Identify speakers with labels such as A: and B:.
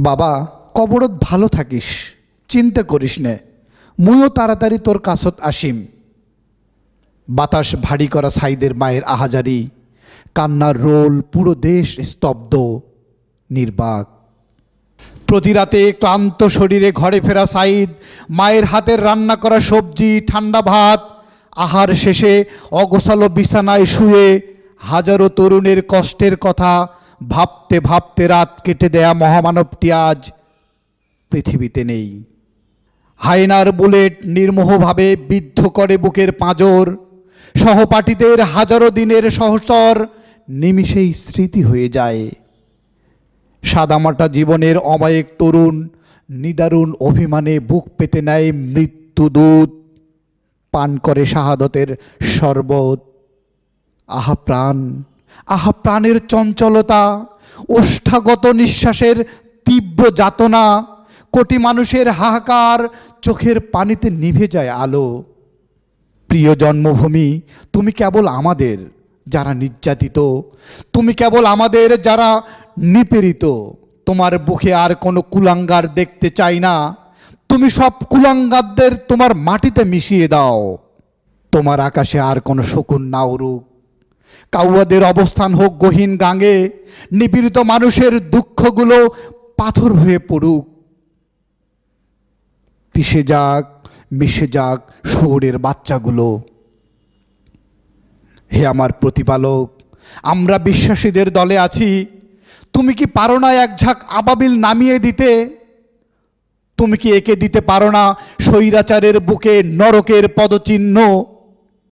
A: বাবা কবরত ভালো থাকিস, চিন্তা করিস নে, মুইও তাড়াতাড়ি তোর কাছত আসিম। বাতাস ভারী করা সাইদের মায়ের আহাজারি, কান্নার রোল, পুরো দেশ স্তব্ধ নির্বাক। প্রতি রাতে ক্লান্ত শরীরে ঘরে ফেরা সাইদ মায়ের হাতের রান্না করা সবজি, ঠান্ডা ভাত, আহার শেষে অগোছালো বিছানায় শুয়ে হাজারো তরুণের কষ্টের কথা ভাবতে ভাবতে রাত কেটে দেয়া মহামানবটি আজ পৃথিবীতে নেই। হায়নার বুলেট নির্মোহভাবে বিদ্ধ করে বুকের পাঁজর, সহপাঠীদের হাজারো দিনের সহচর নিমিষেই স্মৃতি হয়ে যায়। সাদামাটা জীবনের অমায়িক তরুণ নিদারুণ অভিমানে বুক পেতে নেয় মৃত্যুদূত, পান করে শাহাদতের শরবত। আহা প্রাণ, আহা প্রাণের চঞ্চলতা, ওষ্ঠাগত নিঃশ্বাসের তীব্র যাতনা, কোটি মানুষের হাহাকার, চোখের পানিতে নিভে যায় আলো। প্রিয় জন্মভূমি, তুমি কেবল আমাদের যারা নির্যাতিত, তুমি কেবল আমাদের যারা নিপীড়িত। তোমার বুকে আর কোনো কুলাঙ্গার দেখতে চাই না, তুমি সব কুলাঙ্গারদের তোমার মাটিতে মিশিয়ে দাও। তোমার আকাশে আর কোনো শকুন না উড়ুক, কাউয়াদের অবস্থান হোক গহীন গাঙে, নিপীড়িত মানুষের দুঃখগুলো পাথর হয়ে পড়ুক। পিষে যাক, মিশে যাক শহরের বাচ্চাগুলো। হে আমার প্রতিপালক, আমরা বিশ্বাসীদের দলে আছি, তুমি কি পারো না এক ঝাঁক আবাবিল নামিয়ে দিতে? তুমি কি এঁকে দিতে পারো না স্বৈরাচারের বুকে নরকের পদচিহ্ন?